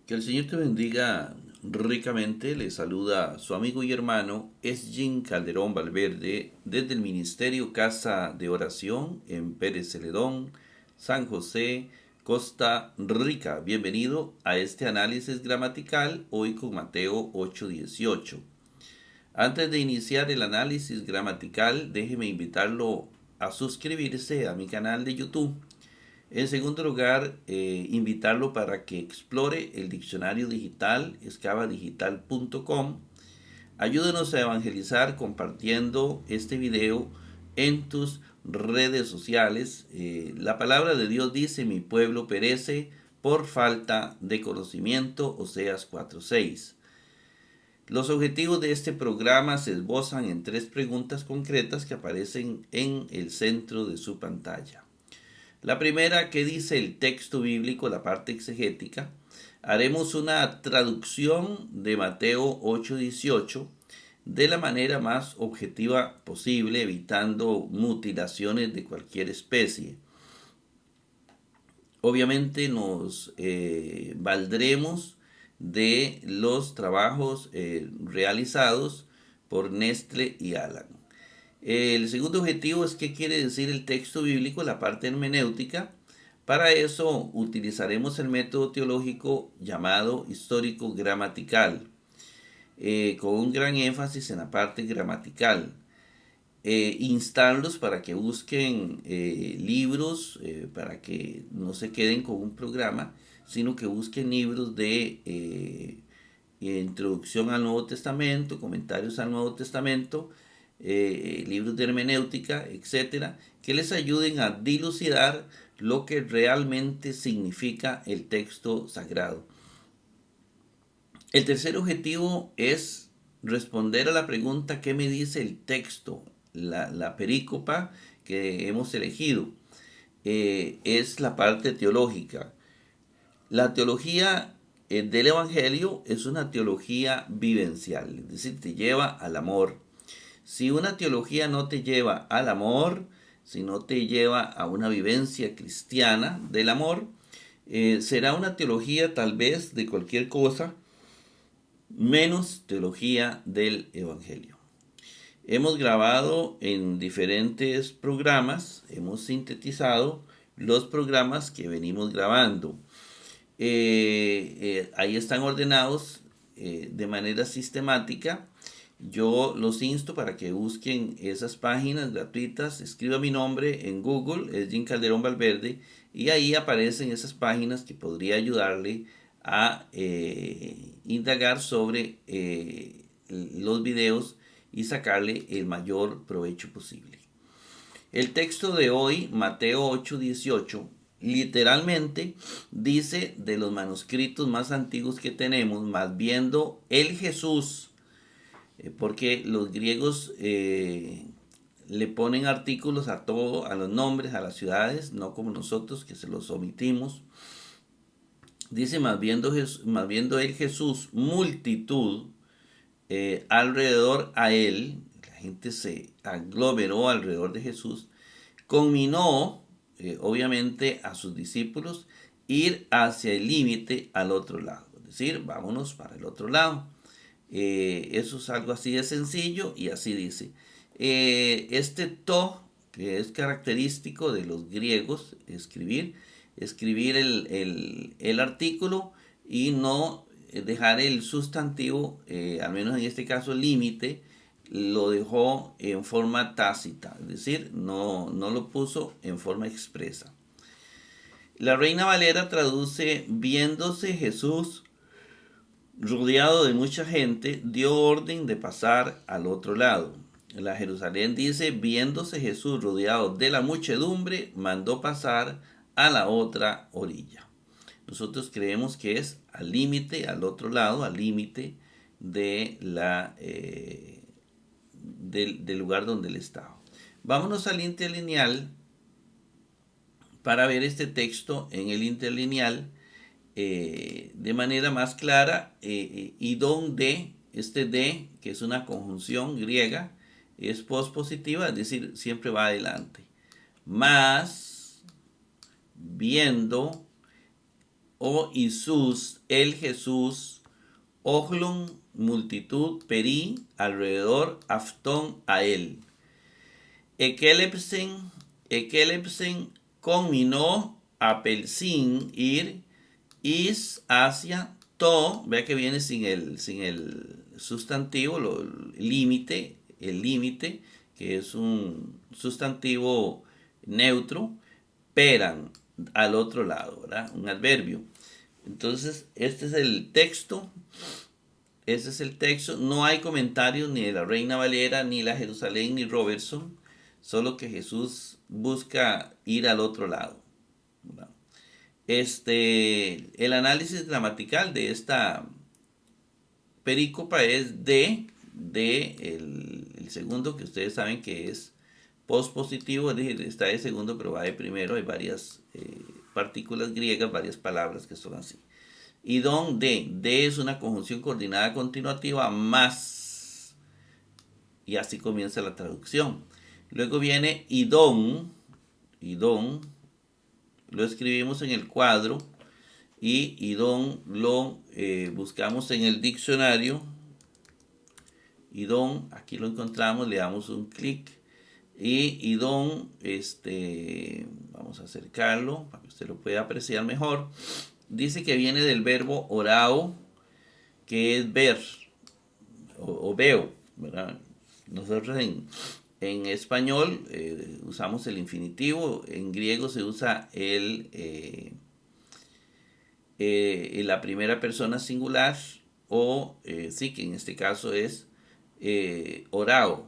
Que el Señor te bendiga ricamente. Le saluda su amigo y hermano Esgin Calderón Valverde desde el Ministerio Casa de Oración en Pérez Celedón, San José, Costa Rica. Bienvenido a este análisis gramatical hoy con Mateo 8:18. Antes de iniciar el análisis gramatical, déjeme invitarlo a suscribirse a mi canal de YouTube. En segundo lugar, invitarlo para que explore el diccionario digital, excavadigital.com. Ayúdenos a evangelizar compartiendo este video en tus redes sociales. La palabra de Dios dice: mi pueblo perece por falta de conocimiento, Oseas 4:6. Los objetivos de este programa se esbozan en 3 preguntas concretas que aparecen en el centro de su pantalla. La primera: ¿qué dice el texto bíblico, la parte exegética? Haremos una traducción de Mateo 8:18 de la manera más objetiva posible, evitando mutilaciones de cualquier especie. Obviamente nos valdremos de los trabajos realizados por Nestle y Alan. El segundo objetivo es qué quiere decir el texto bíblico, la parte hermenéutica. Para eso utilizaremos el método teológico llamado histórico gramatical, con un gran énfasis en la parte gramatical. Instarlos para que busquen libros, para que no se queden con un programa, sino que busquen libros de introducción al Nuevo Testamento, comentarios al Nuevo Testamento, libros de hermenéutica, etcétera, que les ayuden a dilucidar lo que realmente significa el texto sagrado. El tercer objetivo es responder a la pregunta: ¿qué me dice el texto? La perícopa que hemos elegido es la parte teológica. La teología del Evangelio es una teología vivencial, es decir, te lleva al amor. Si una teología no te lleva al amor, si no te lleva a una vivencia cristiana del amor, será una teología tal vez de cualquier cosa, menos teología del Evangelio. Hemos grabado en diferentes programas, hemos sintetizado los programas que venimos grabando. Ahí están ordenados de manera sistemática. Yo los insto para que busquen esas páginas gratuitas. Escriba mi nombre en Google, es Jim Calderón Valverde, y ahí aparecen esas páginas que podría ayudarle a indagar sobre los videos y sacarle el mayor provecho posible. El texto de hoy, Mateo 8:18, literalmente dice: de los manuscritos más antiguos que tenemos, más viendo el Jesús, porque los griegos le ponen artículos a todo, a los nombres, a las ciudades, no como nosotros que se los omitimos. Dice: más viendo el Jesús multitud alrededor a él, la gente se aglomeró alrededor de Jesús, conminó obviamente a sus discípulos ir hacia el límite al otro lado, es decir, vámonos para el otro lado. Eso es algo así de sencillo y así dice. Este to, que es característico de los griegos, escribir el artículo y no dejar el sustantivo, al menos en este caso límite, lo dejó en forma tácita, es decir, no lo puso en forma expresa. La Reina Valera traduce: viéndose Jesús rodeado de mucha gente, dio orden de pasar al otro lado. La Jerusalén dice: viéndose Jesús rodeado de la muchedumbre, mandó pasar a la otra orilla. Nosotros creemos que es al límite, al otro lado, al límite de del lugar donde él estaba. Vámonos al interlineal para ver este texto en el interlineal de manera más clara, y donde este de, que es una conjunción griega, es pospositiva, es decir, siempre va adelante. Más viendo o Jesús, el Jesús, Oglon, multitud, Peri, alrededor, Aftón, a él. Ekelepsen, conminó, apelsin, ir, is, hacia, to, vea que viene sin el sustantivo, el límite, que es un sustantivo neutro, peran, al otro lado, ¿verdad? Un adverbio. Entonces, este es el texto. Ese es el texto. No hay comentarios ni de la Reina Valera, ni la Jerusalén, ni Robertson. Solo que Jesús busca ir al otro lado, ¿verdad? El análisis gramatical de esta perícopa es el segundo, que ustedes saben que es pospositivo, es decir, está de segundo, pero va de primero. Hay varias partículas griegas, varias palabras que son así. Y de es una conjunción coordinada continuativa más, y así comienza la traducción. Luego viene idón, lo escribimos en el cuadro, y idón lo buscamos en el diccionario. Idón, aquí lo encontramos, le damos un clic, y idón, vamos a acercarlo para que usted lo pueda apreciar mejor. Dice que viene del verbo orao, que es ver o veo, ¿verdad? Nosotros en español usamos el infinitivo, en griego se usa la primera persona singular, o sí, que en este caso es orao.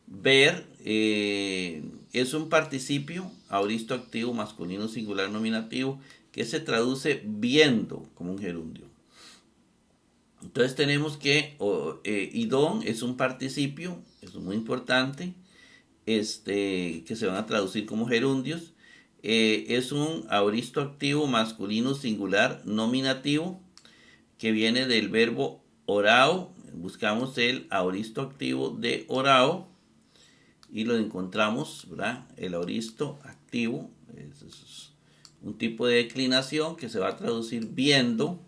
Ver es un participio aoristo activo masculino singular nominativo que se traduce viendo como un gerundio. Entonces tenemos que idón es un participio, eso es muy importante, que se van a traducir como gerundios. Es un aoristo activo masculino singular nominativo que viene del verbo orao. Buscamos el aoristo activo de orao y lo encontramos, ¿verdad? El aoristo activo es un tipo de declinación que se va a traducir viendo.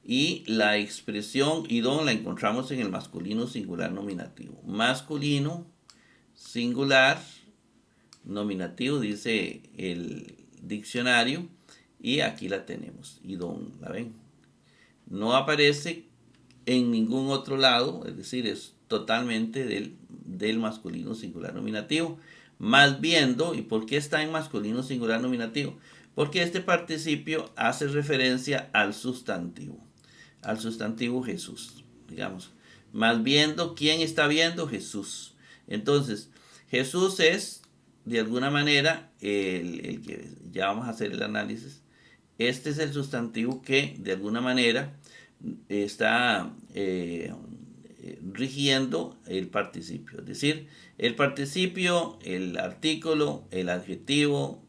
Y la expresión idón la encontramos en el masculino singular nominativo. Masculino singular nominativo, dice el diccionario, y aquí la tenemos, idón, ¿la ven? No aparece en ningún otro lado, es decir, es totalmente del masculino singular nominativo. Más viendo, ¿y por qué está en masculino singular nominativo? Porque este participio hace referencia al sustantivo Jesús, digamos. Más viendo, ¿quién está viendo? Jesús. Entonces, Jesús es, de alguna manera, el que ya vamos a hacer el análisis. Este es el sustantivo que, de alguna manera, está rigiendo el participio. Es decir, el participio, el artículo, el adjetivo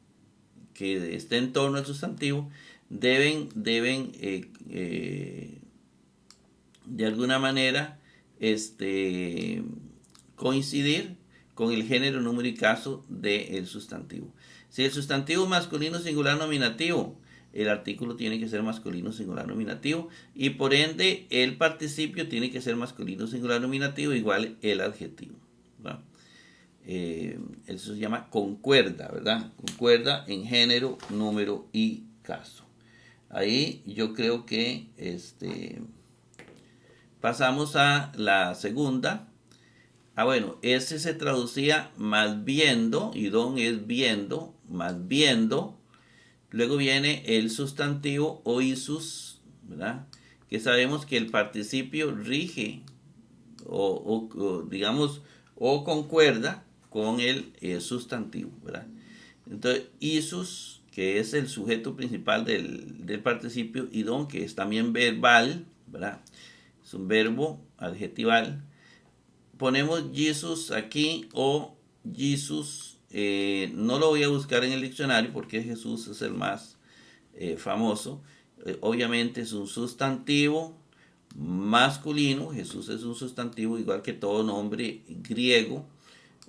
que esté en torno al sustantivo deben de alguna manera coincidir con el género, número y caso del sustantivo. Si el sustantivo masculino singular nominativo, el artículo tiene que ser masculino singular nominativo, y por ende el participio tiene que ser masculino singular nominativo igual el adjetivo, ¿verdad? Eso se llama concuerda, ¿verdad? Concuerda en género, número y caso. Ahí yo creo que pasamos a la segunda. Bueno, ese se traducía más viendo, y don es viendo, más viendo. Luego viene el sustantivo oisus, ¿verdad? Que sabemos que el participio rige o digamos, o concuerda con el sustantivo, ¿verdad? Entonces, isus, que es el sujeto principal del participio, y don, que es también verbal, ¿verdad? Es un verbo adjetival. Ponemos Jesus aquí, o Jesus, no lo voy a buscar en el diccionario porque Jesús es el más famoso. Obviamente es un sustantivo masculino. Jesús es un sustantivo igual que todo nombre griego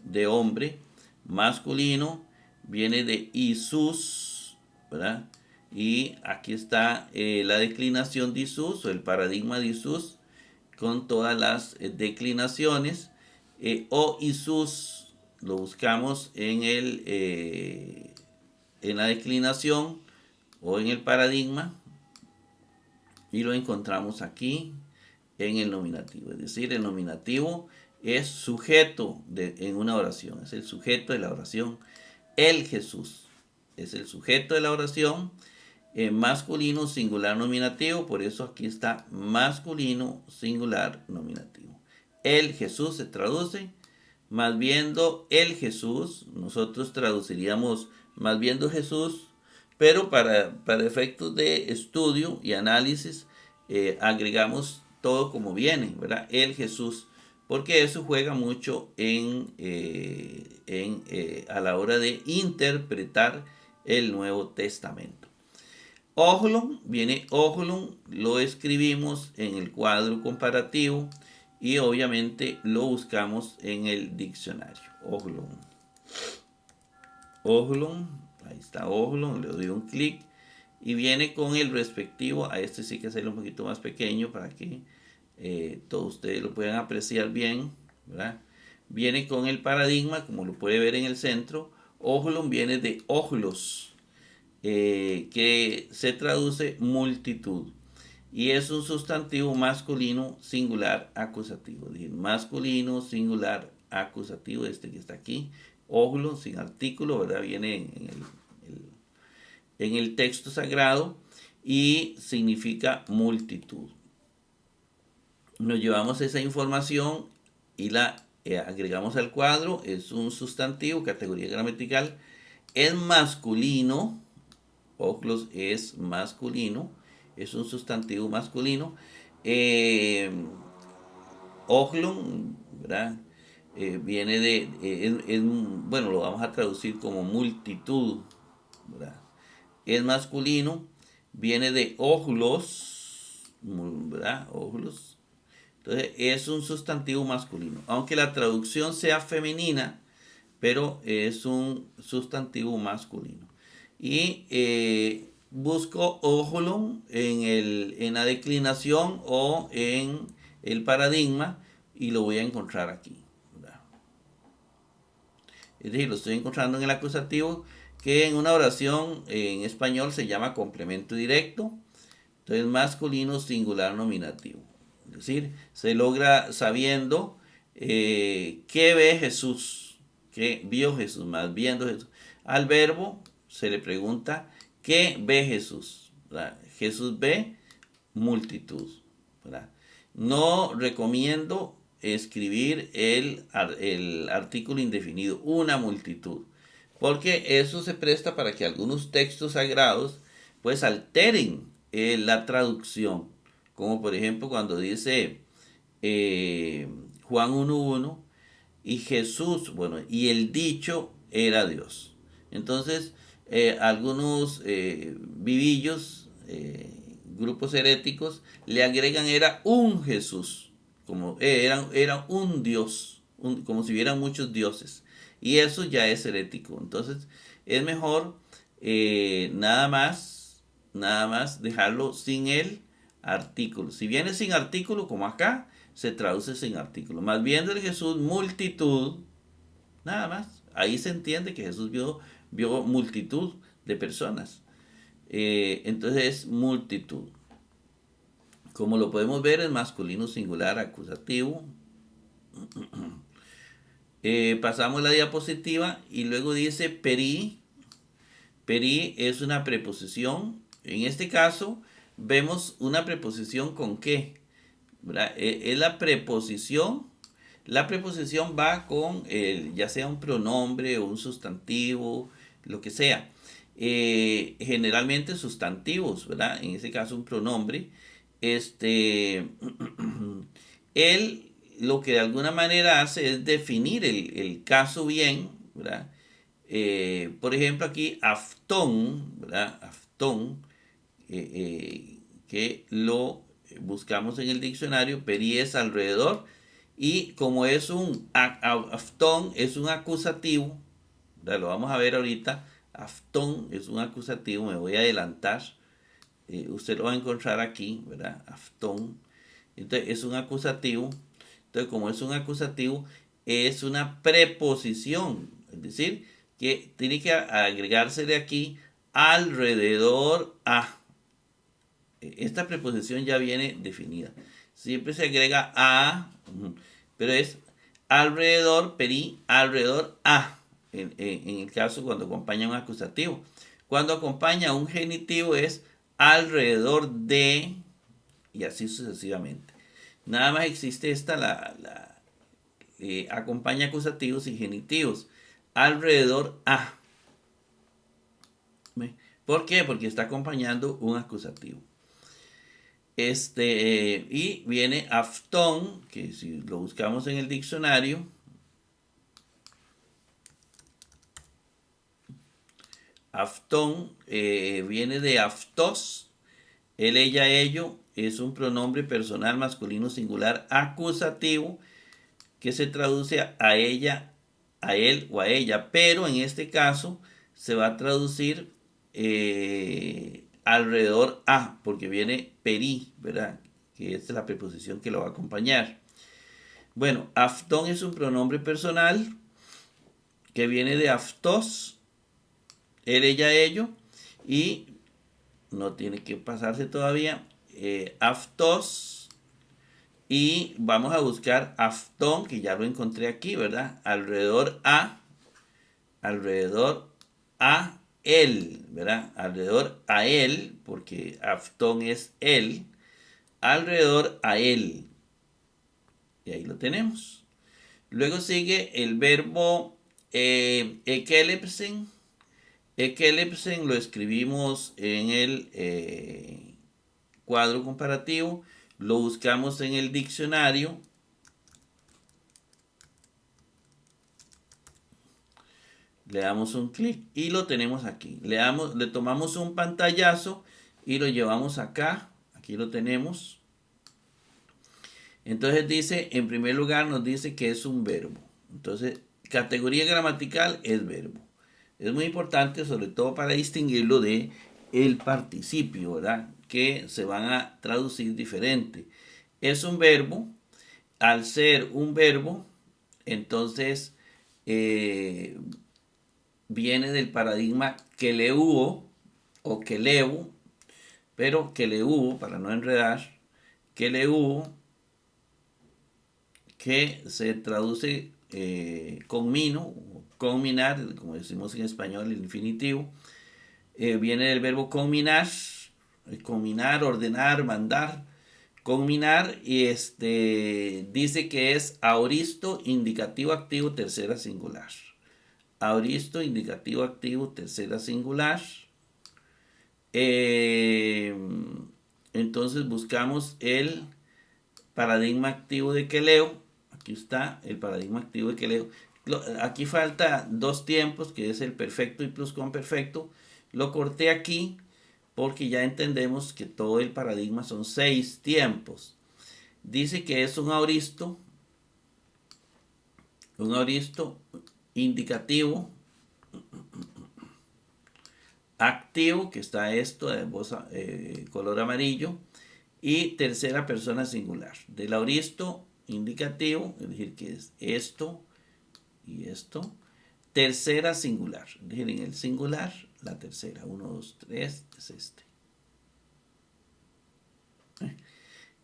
de hombre. Masculino viene de Isus, ¿verdad? y aquí está la declinación de Jesús o el paradigma de Jesús con todas las declinaciones. O Jesús lo buscamos en la declinación o en el paradigma y lo encontramos aquí en el nominativo. Es decir, el nominativo es sujeto en una oración, es el sujeto de la oración. El Jesús es el sujeto de la oración, masculino, singular, nominativo. Por eso aquí está masculino, singular, nominativo. El Jesús se traduce más viendo el Jesús. Nosotros traduciríamos más viendo Jesús, pero para efectos de estudio y análisis agregamos todo como viene, ¿verdad? El Jesús, porque eso juega mucho a la hora de interpretar el Nuevo Testamento. Oglon, viene Oglon, lo escribimos en el cuadro comparativo y obviamente lo buscamos en el diccionario. Oglon. Oglon, ahí está Oglon, le doy un clic y viene con el respectivo. A este sí que hacerlo un poquito más pequeño para que todos ustedes lo puedan apreciar bien, ¿verdad? Viene con el paradigma, como lo puede ver en el centro. Oglon viene de oglos, que se traduce multitud. Y es un sustantivo masculino singular acusativo. Es decir, masculino singular acusativo, este que está aquí. Oglo, sin artículo, ¿verdad? Viene en el texto sagrado y significa multitud. Nos llevamos esa información y la agregamos al cuadro. Es un sustantivo, categoría gramatical. Es masculino. Oglos es masculino. Es un sustantivo masculino. Oglon, ¿verdad? Viene bueno, lo vamos a traducir como multitud, ¿verdad? Es masculino, viene de oglos, ¿verdad? Oglos. Entonces es un sustantivo masculino, aunque la traducción sea femenina, pero es un sustantivo masculino. Y busco oglon en la declinación o en el paradigma y lo voy a encontrar aquí, ¿verdad? Es decir, lo estoy encontrando en el acusativo, que en una oración en español se llama complemento directo. Entonces, masculino, singular, nominativo. Es decir, se logra sabiendo qué ve Jesús, qué vio Jesús, más viendo Jesús. Al verbo se le pregunta qué ve Jesús, ¿verdad? Jesús ve multitud, ¿verdad? No recomiendo escribir el artículo indefinido, una multitud, porque eso se presta para que algunos textos sagrados pues alteren la traducción, como por ejemplo cuando dice Juan 1:1 y Jesús, bueno, y el dicho era Dios. Entonces, algunos vivillos, grupos heréticos, le agregan era un Jesús, como era un Dios, como si hubieran muchos dioses. Y eso ya es herético. Entonces, es mejor nada más dejarlo sin el artículo. Si viene sin artículo, como acá, se traduce sin artículo. Más bien del Jesús multitud, nada más. Ahí se entiende que Jesús vio multitud de personas. Entonces es multitud. Como lo podemos ver, es masculino singular acusativo. Pasamos la diapositiva y luego dice peri. Peri es una preposición. En este caso vemos una preposición con qué. Es la preposición. La preposición va con ya sea un pronombre o un sustantivo, lo que sea. Generalmente sustantivos, ¿verdad? En este caso un pronombre. Él lo que de alguna manera hace es definir el caso bien, ¿verdad? Por ejemplo aquí aftón, ¿verdad? Aftón, que lo buscamos en el diccionario, peri es alrededor, y como es un aftón, es un acusativo, ¿verdad? Lo vamos a ver ahorita, Aftón es un acusativo, me voy a adelantar. Usted lo va a encontrar aquí, ¿verdad? Aftón. Entonces es un acusativo. Entonces como es un acusativo, es una preposición. Es decir, que tiene que agregarse de aquí alrededor a. Esta preposición ya viene definida. Siempre se agrega a, pero es alrededor, peri, alrededor a. En el caso cuando acompaña un acusativo. Cuando acompaña un genitivo es alrededor de, y así sucesivamente. Nada más existe esta, acompaña acusativos y genitivos. Alrededor a. ¿Por qué? Porque está acompañando un acusativo. Y viene aftón, que si lo buscamos en el diccionario, aftón viene de aftos, él, ella, ello, es un pronombre personal masculino singular acusativo que se traduce a ella, a él o a ella, pero en este caso se va a traducir alrededor a, porque viene peri, ¿verdad? Que es la preposición que lo va a acompañar. Bueno, aftón es un pronombre personal que viene de aftos, él, ella, ello, y no tiene que pasarse todavía, aftos, y vamos a buscar aftón, que ya lo encontré aquí, ¿verdad? Alrededor a él, ¿verdad? Alrededor a él, porque aftón es él, alrededor a él. Y ahí lo tenemos. Luego sigue el verbo ekelepsen. Ekelepsen lo escribimos en el cuadro comparativo, lo buscamos en el diccionario. Le damos un clic y lo tenemos aquí. Le tomamos un pantallazo y lo llevamos acá. Aquí lo tenemos. Entonces dice, en primer lugar nos dice que es un verbo. Entonces, categoría gramatical es verbo. Es muy importante, sobre todo para distinguirlo de el participio, ¿verdad? Que se van a traducir diferente. Es un verbo. Al ser un verbo, entonces viene del paradigma que le hubo o que leu, pero que le hubo, para no enredar, que le hubo, que se traduce conmino, conminar, como decimos en español, el infinitivo, viene del verbo conminar, conminar, ordenar, mandar, conminar, y dice que es aoristo, indicativo activo, tercera singular. Aoristo, indicativo activo, tercera singular. Entonces buscamos el paradigma activo de queleo. Aquí está el paradigma activo de queleo. Aquí falta dos tiempos, que es el perfecto y pluscuamperfecto. Lo corté aquí porque ya entendemos que todo el paradigma son 6 tiempos. Dice que es un aoristo indicativo activo, que está esto de voz, color amarillo, y tercera persona singular. Del aoristo indicativo, es decir, que es esto y esto. Tercera singular, es decir, en el singular, la tercera. 1, 2, 3, es este.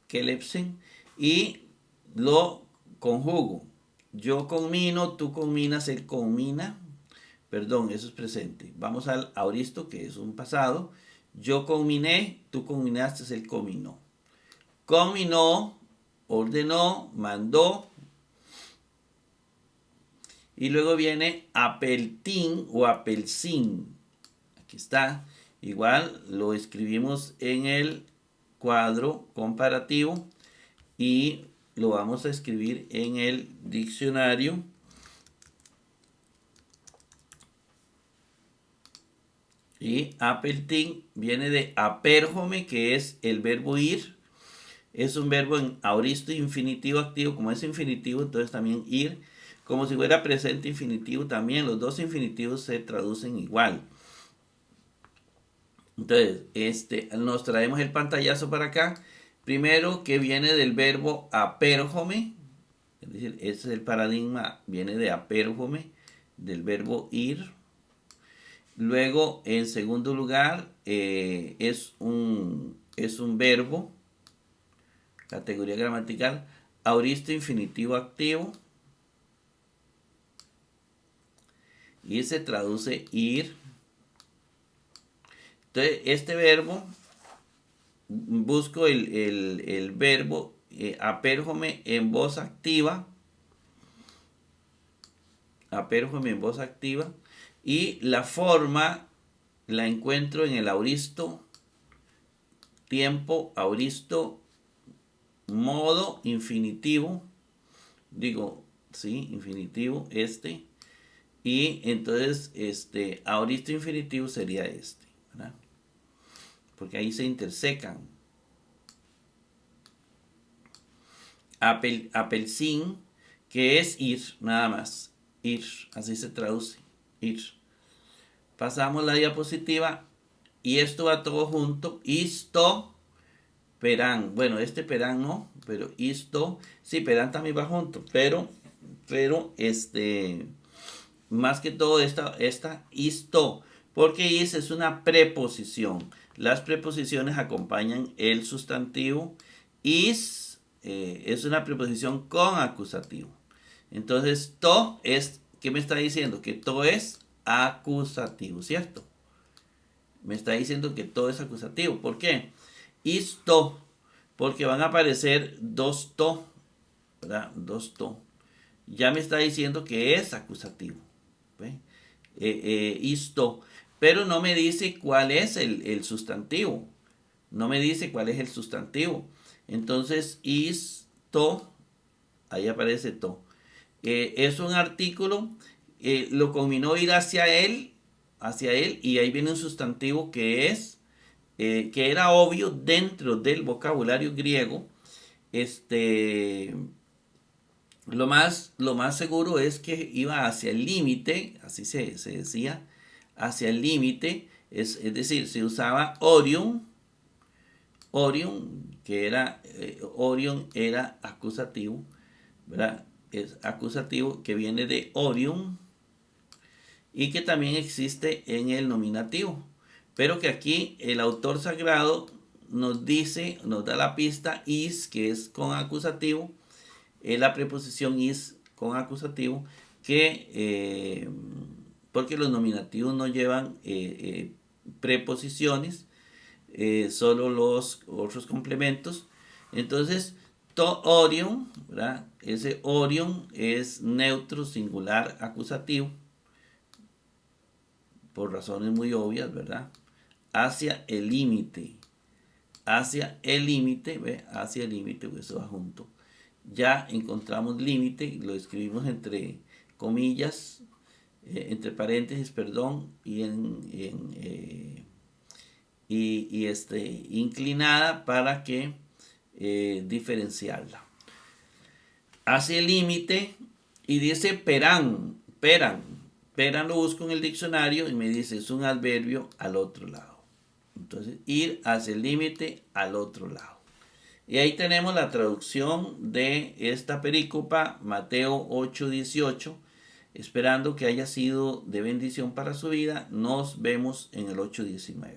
Kelepsen. Y lo conjugo. Yo conmino, tú conminas, él conmina. Perdón, eso es presente. Vamos al aoristo, que es un pasado. Yo conminé, tú conminaste, él cominó. Cominó, ordenó, mandó. Y luego viene apeltín o apelsin. Aquí está. Igual lo escribimos en el cuadro comparativo y lo vamos a escribir en el diccionario. Y apeltín viene de apérjome, que es el verbo ir. Es un verbo en aoristo infinitivo activo. Como es infinitivo, entonces también ir. Como si fuera presente infinitivo también. Los dos infinitivos se traducen igual. Entonces, nos traemos el pantallazo para acá. Primero, que viene del verbo apérjome, es decir, ese es el paradigma, viene de apérjome, del verbo ir. Luego, en segundo lugar, es un verbo, categoría gramatical, aoristo infinitivo activo, y se traduce ir. Entonces, este verbo, busco el verbo apérjome en voz activa, apérjome en voz activa, y la forma la encuentro en el auristo tiempo, auristo modo infinitivo, digo, sí, infinitivo, y entonces auristo infinitivo sería ¿verdad? Porque ahí se intersecan. Apelsin, que es ir, nada más, ir, así se traduce, ir. Pasamos la diapositiva y esto va todo junto. Isto, perán. Bueno, perán no, pero isto, sí, perán también va junto, pero más que todo esta isto, porque is es una preposición. Las preposiciones acompañan el sustantivo. Is es una preposición con acusativo. Entonces, to es, ¿qué me está diciendo? Que to es acusativo, ¿cierto? Me está diciendo que todo es acusativo. ¿Por qué? Isto, porque van a aparecer dos to, ¿verdad? Dos to. Ya me está diciendo que es acusativo. ¿Ve? Isto. Pero no me dice cuál es el sustantivo. No me dice cuál es el sustantivo. Entonces, isto, ahí aparece to. Es un artículo, lo combinó ir hacia él, y ahí viene un sustantivo que era obvio dentro del vocabulario griego. Este, lo más seguro es que iba hacia el límite, así se decía, hacia el límite, es decir, se usaba Orion, Orion era acusativo, ¿verdad? Es acusativo que viene de Orion y que también existe en el nominativo, pero que aquí el autor sagrado nos dice, nos da la pista is, que es con acusativo, la preposición is con acusativo, porque los nominativos no llevan preposiciones, solo los otros complementos. Entonces, to Orion, ¿verdad? Ese Orion es neutro, singular, acusativo, por razones muy obvias, ¿verdad? Hacia el límite. Hacia el límite, ¿ve? Hacia el límite, pues eso va junto. Ya encontramos límite, lo escribimos entre comillas, entre paréntesis, perdón, inclinada para que diferenciarla. Hacia el límite y dice peran, peran. Peran lo busco en el diccionario y me dice es un adverbio al otro lado. Entonces, ir hacia el límite al otro lado. Y ahí tenemos la traducción de esta perícopa, Mateo 8:18. Esperando que haya sido de bendición para su vida. Nos vemos en el 8:19.